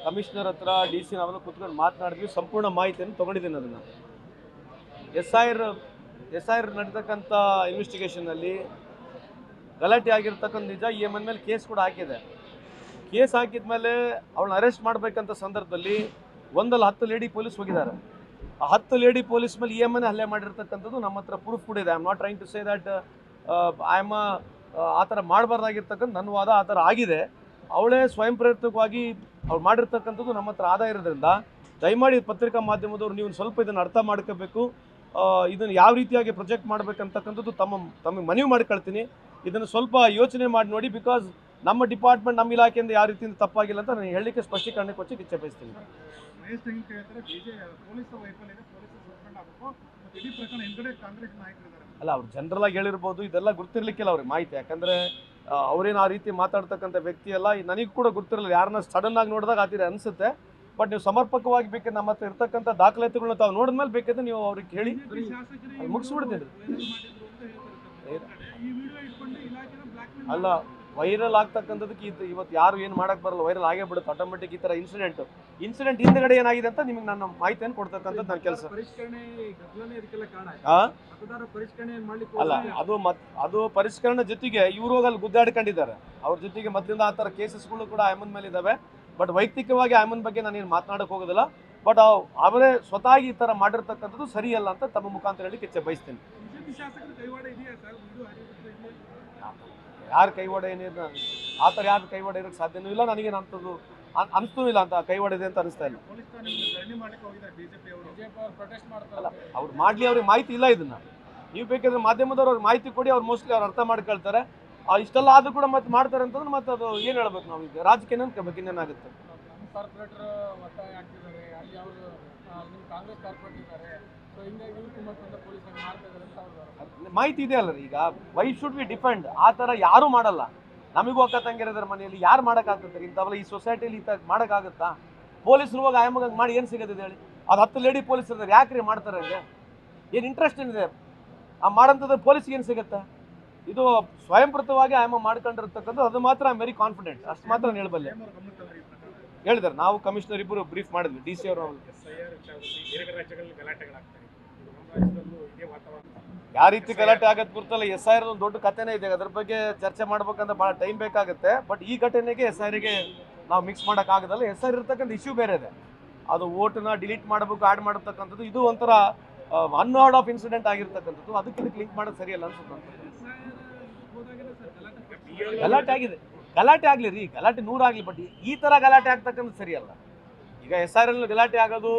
Commissioner ಹತ್ರ D C ನಾವೆಲ್ಲ ಕೂತ್ಕೊಂಡು ಮಾತನಾಡಿದ್ವಿ, ಸಂಪೂರ್ಣ ಮಾಹಿತಿಯನ್ನು ತೊಗೊಂಡಿದ್ದೀನಿ. ಅದನ್ನು ಎಸ್ ಐ ಆರ್ ನಡೀತಕ್ಕಂಥ ಇನ್ವೆಸ್ಟಿಗೇಷನಲ್ಲಿ ಗಲಾಟೆ ಆಗಿರ್ತಕ್ಕಂಥ ನಿಜ. ಈ ಎಮ್ ಎನ್ ಮೇಲೆ ಕೇಸ್ ಕೂಡ ಹಾಕಿದೆ. ಕೇಸ್ ಹಾಕಿದ ಮೇಲೆ ಅವಳನ್ನ ಅರೆಸ್ಟ್ ಮಾಡಬೇಕಂತ ಸಂದರ್ಭದಲ್ಲಿ 10 ಲೇಡಿ ಪೊಲೀಸ್ ಹೋಗಿದ್ದಾರೆ. ಆ 10 ಲೇಡಿ ಪೊಲೀಸ್ ಮೇಲೆ ಈ ಎಮ್ ಎನ್ ಹಲ್ಲೆ ಮಾಡಿರ್ತಕ್ಕಂಥದ್ದು ನಮ್ಮ ಹತ್ರ ಪ್ರೂಫ್ ಕೂಡ ಇದೆ. I am not trying to say that I am ಆ ಥರ ಮಾಡಬಾರ್ದಾಗಿರ್ತಕ್ಕಂಥ ನನ್ನ ವಾದ ಆ ಥರ ಆಗಿದೆ. ಅವಳೇ ಸ್ವಯಂ ಪ್ರೇರಿತವಾಗಿ ಅವ್ರು ಮಾಡಿರ್ತಕ್ಕಂಥದ್ದು ನಮ್ಮ ಹತ್ರ ಆಧಾರ ಇರೋದ್ರಿಂದ ದಯಮಾಡಿ ಪತ್ರಿಕಾ ಮಾಧ್ಯಮದವ್ರು ನೀವು ಸ್ವಲ್ಪ ಇದನ್ನು ಅರ್ಥ ಮಾಡ್ಕೋಬೇಕು. ಇದನ್ನು ಯಾವ ರೀತಿಯಾಗಿ ಪ್ರೊಜೆಕ್ಟ್ ಮಾಡಬೇಕಂತಕ್ಕಂಥದ್ದು ತಮಗೆ ಮನವಿ ಮಾಡ್ಕೊಳ್ತೀನಿ. ಇದನ್ನು ಸ್ವಲ್ಪ ಯೋಚನೆ ಮಾಡಿ ನೋಡಿ. ಬಿಕಾಸ್ ನಮ್ಮ ಡಿಪಾರ್ಟ್ಮೆಂಟ್, ನಮ್ಮ ಇಲಾಖೆಯಿಂದ ಯಾವ ರೀತಿಯಿಂದ ತಪ್ಪಾಗಿಲ್ಲ ಅಂತ ನಾನು ಹೇಳಲಿಕ್ಕೆ ಸ್ಪಷ್ಟೀಕರಣ ಕೊಚ್ಚಿ ಇಚ್ಛೆ ಬಯಸ್ತೀನಿ. ಅಲ್ಲ, ಅವ್ರು ಜನರಲ್ ಆಗಿ ಹೇಳಿರ್ಬೋದು, ಇದೆಲ್ಲ ಗೊತ್ತಿರಲಿಕ್ಕಿಲ್ಲ ಅವ್ರಿಗೆ ಮಾಹಿತಿ. ಯಾಕಂದರೆ ಅವ್ರೇನು ಆ ರೀತಿ ಮಾತಾಡ್ತಕ್ಕಂಥ ವ್ಯಕ್ತಿ ಅಲ್ಲ. ನನಗೂ ಕೂಡ ಗೊತ್ತಿರಲಿಲ್ಲ. ಯಾರನ್ನ ಸಡನ್ ಆಗಿ ನೋಡಿದಾಗ ಆ ಥರ ಅನಿಸುತ್ತೆ. ಬಟ್ ನೀವು ಸಮರ್ಪಕವಾಗಿ ಬೇಕಾದ್ರೆ ನಮ್ಮ ಹತ್ರ ಇರ್ತಕ್ಕಂಥ ದಾಖಲಾತಿಗಳನ್ನ ತಾವು ನೋಡಿದ್ಮೇಲೆ ಬೇಕಾದ್ರೆ ನೀವು ಅವ್ರಿಗೆ ಹೇಳಿ ಮುಗಿಸ್ಬಿಡ್ತೀನಿ. ಅಲ್ಲ, ವೈರಲ್ ಆಗ್ತಕ್ಕಂಥದಕ್ಕೆ ಇವತ್ತು ಯಾರು ಏನು ಮಾಡಕ್ಕೆ ಬರಲ್ಲ, ವೈರಲ್ ಆಗೇ ಬಿಡುತ್ತೆ ಆಟೋಮೆಟಿಕ್. ಈ ಥರ ಇನ್ಸಿಡೆಂಟ್ ಹಿಂದ್ಗಡೆ ಏನಾಗಿದೆ ಅಂತ ನಿಮಗೆ ನಾನು ಮಾಹಿತಿಯನ್ನು ಕೊಡ್ತಕ್ಕಂಥದ್ದು ನನ್ನ ಕೆಲಸ. ಅಲ್ಲ, ಅದು ಪರಿಷ್ಕರಣೆ ಜೊತೆಗೆ ಇವರು ಹೋಗಲ್ಲಿ ಗುದ್ದಾಡ್ಕೊಂಡಿದ್ದಾರೆ. ಅವ್ರ ಜೊತೆಗೆ ಮೊದಲಿಂದ ಆ ಥರ ಕೇಸಸ್ಗಳು ಕೂಡ ಆಯಮನ್ ಮೇಲೆ ಇದ್ದಾವೆ. ಬಟ್ ವೈಯಕ್ತಿಕವಾಗಿ ಆಯಮನ್ ಬಗ್ಗೆ ನಾನೇನು ಮಾತನಾಡಕ್ಕೆ ಹೋಗೋದಿಲ್ಲ. ಬಟ್ ಅವರೇ ಸ್ವತಃ ಈ ಥರ ಮಾಡಿರ್ತಕ್ಕಂಥದ್ದು ಸರಿಯಲ್ಲ ಅಂತ ತಮ್ಮ ಮುಖಾಂತರ ಹೇಳಲಿಕ್ಕೆ ಇಚ್ಛೆ ಬಯಸ್ತೀನಿ. ಯಾರು ಕೈವಾಡ ಏನಿದೆ ಆ ಥರ ಯಾರು ಕೈವಾಡ ಇರೋಕ್ಕೆ ಸಾಧ್ಯನೂ ಇಲ್ಲ. ನನಗೇನು ಅಂಥದ್ದು ಅನಿಸ್ತೂ ಇಲ್ಲ ಅಂತ ಕೈವಾಡ ಇದೆ ಅಂತ ಅನಿಸ್ತಾ ಇಲ್ಲ. ಅಲ್ಲ, ಅವ್ರು ಮಾಡಲಿ, ಅವ್ರಿಗೆ ಮಾಹಿತಿ ಇಲ್ಲ. ಇದನ್ನು ನೀವು ಬೇಕಾದ್ರೆ ಮಾಧ್ಯಮದವ್ರು ಅವ್ರಿಗೆ ಮಾಹಿತಿ ಕೊಡಿ. ಅವ್ರು ಮೋಸ್ಟ್ಲಿ ಅವ್ರು ಅರ್ಥ ಮಾಡ್ಕೊಳ್ತಾರೆ. ಇಷ್ಟೆಲ್ಲ ಆದರೂ ಕೂಡ ಮತ್ತೆ ಮಾಡ್ತಾರೆ ಅಂತಂದ್ರೆ ಮತ್ತೆ ಅದು ಏನು ಹೇಳ್ಬೇಕು ನಾವು? ಈಗ ರಾಜಕೀಯ ಅನ್ಕೋಬೇಕು, ಇನ್ನೇನಾಗುತ್ತೆ? ಮಾಹಿತಿ ಇದೆ ಅಲ್ಲ. ಈಗ ವೈ ಶುಡ್ ವಿ ಡಿಫೆಂಡ್? ಆ ಥರ ಯಾರೂ ಮಾಡಲ್ಲ. ನಮಗೂ ಅಕ್ಕ ತಂಗಿರೋದ್ರ ಮನೆಯಲ್ಲಿ ಯಾರು ಮಾಡೋಕ್ಕಾಗ್ತದೆ ಇಂಥವೆಲ್ಲ? ಈ ಸೊಸೈಟಿಲಿ ಈ ಥರ ಮಾಡೋಕ್ಕಾಗುತ್ತಾ? ಪೊಲೀಸರು ಹೋಗಿ ಆಯಮ್ಮಗೆ ಮಾಡಿ ಏನು ಸಿಗೋದಿದೆ ಹೇಳಿ? ಅದು 10 ಲೇಡಿ ಪೊಲೀಸ್ ಇದ್ದಾರೆ, ಯಾಕ್ರಿ ಮಾಡ್ತಾರೆ? ಹಂಗೆ ಏನು ಇಂಟ್ರೆಸ್ಟ್ ಏನಿದೆ ಆ ಮಾಡೋಂಥದ್ದು? ಪೊಲೀಸ್ಗೆ ಏನು ಸಿಗುತ್ತೆ? ಇದು ಸ್ವಯಂಪ್ರತವಾಗಿ ಆಯಮ್ಮ ಮಾಡ್ಕೊಂಡಿರ್ತಕ್ಕಂಥ. ಅದು ಮಾತ್ರ ಐ ಆಮ್ ವೆರಿ ಕಾನ್ಫಿಡೆಂಟ್. ಅಷ್ಟು ಮಾತ್ರ ನಾನು ಹೇಳಬಲ್ಲೆ. ಹೇಳಿದ್ದಾರೆ, ನಾವು ಕಮಿಷನರ್ ಇಬ್ಬರು ಬ್ರೀಫ್ ಮಾಡಿದ್ವಿ, ಡಿ ಸಿ ಅವರು. ಯಾವ ರೀತಿ ಗಲಾಟೆ ಆಗತ್ತೆ ಗೊತ್ತಲ್ಲ. ಎಸ್ ಐ ಆರ್ ಒಂದು ದೊಡ್ಡ ಕಥೆನೇ ಇದೆ. ಅದ್ರ ಬಗ್ಗೆ ಚರ್ಚೆ ಮಾಡ್ಬೇಕಂದ್ರೆ ಭಾಳ ಟೈಮ್ ಬೇಕಾಗುತ್ತೆ. ಬಟ್ ಈ ಘಟನೆಗೆ ಎಸ್ ಐ ಆರ್ಗೆ ನಾವು ಮಿಕ್ಸ್ ಮಾಡೋಕ್ಕಾಗೋದಲ್ಲ. ಎಸ್ ಐ ಆರ್ ಇರ್ತಕ್ಕಂಥ ಇಶ್ಯೂ ಬೇರೆ ಇದೆ. ಅದು ವೋಟನ್ನ ಡಿಲೀಟ್ ಮಾಡಬೇಕು, ಆ್ಯಡ್ ಮಾಡತಕ್ಕಂಥದ್ದು. ಇದು ಒಂಥರ ಅನ್ಹರ್ಡ್ ಆಫ್ ಇನ್ಸಿಡೆಂಟ್ ಆಗಿರ್ತಕ್ಕಂಥದ್ದು. ಅದಕ್ಕೆ ಲಿಂಕ್ ಮಾಡೋದು ಸರಿಯಲ್ಲ ಅನ್ಸುತ್ತೆ. ಗಲಾಟೆ ಆಗಲಿ ರೀ, ಗಲಾಟೆ 100 ಆಗಲಿ. ಬಟ್ ಈ ಥರ ಗಲಾಟೆ ಆಗ್ತಕ್ಕಂಥ ಸರಿಯಲ್ಲ. ಈಗ ಎಸ್ ಆರ್ ಎಲ್ ಗಲಾಟೆ ಆಗೋದು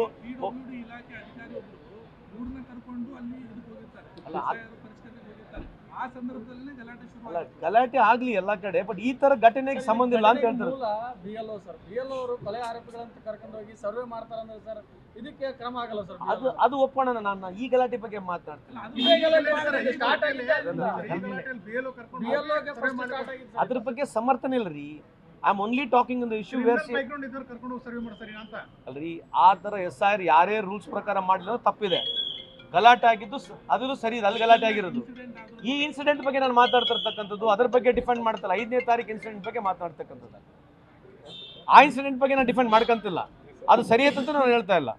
ಅಲ್ಲ, ಗಲಾಟೆ ಆಗಲಿ ಎಲ್ಲ ಕಡೆ. ಬಟ್ ಈ ಥರ ಘಟನೆಗೆ ಸಂಬಂಧ ಇಲ್ಲ ಅಂತ ಹೇಳ್ತಾರೆ. ಕೊಲೆ ಆರೋಪಿಗಳಂತ ಕರ್ಕೊಂಡು ಹೋಗಿ ಸರ್ವೆ ಮಾಡ್ತಾರಂದ್ರೆ ಸರ್, ಇದಕ್ಕೆ ಕ್ರಮ ಆಗಲ್ಲ ಸರ್. ಅದು ಒಪ್ಪೋಣ. ನಾನು ಈ ಗಲಾಟೆ ಬಗ್ಗೆ ಮಾತನಾಡ್ತೀನಿ. ಅದ್ರ ಬಗ್ಗೆ ಸಮರ್ಥನೆ ಇಲ್ಲ ರೀ. I am only talking in the issue where ಅಲ್ರಿ. ಆ ಥರ ಎಸ್ ಐ ಆರ್ ಯಾರೇ ರೂಲ್ಸ್ ಪ್ರಕಾರ ಮಾಡಿದ್ರೆ ತಪ್ಪಿದೆ. ಗಲಾಟೆ ಆಗಿದ್ದು ಅದು ಸರಿ ಇದೆ, ಅಲ್ಲಿ ಗಲಾಟೆ ಆಗಿರೋದು. ಈ ಇನ್ಸಿಡೆಂಟ್ ಬಗ್ಗೆ ನಾನು ಮಾತಾಡ್ತಿರ್ತಕ್ಕಂಥದ್ದು, ಅದ್ರ ಬಗ್ಗೆ ಡಿಫೆಂಡ್ ಮಾಡ್ತಲ್ಲ. 5ನೇ ತಾರೀಕು ಇನ್ಸಿಡೆಂಟ್ ಬಗ್ಗೆ ಮಾತಾಡ್ತಕ್ಕಂಥದ್ದು. ಆ ಇನ್ಸಿಡೆಂಟ್ ಬಗ್ಗೆ ನಾನು ಡಿಫೆಂಡ್ ಮಾಡ್ಕೊಂತಿಲ್ಲ. ಅದು ಸರಿ ಅಂತ ನಾನು ಹೇಳ್ತಾ ಇಲ್ಲ.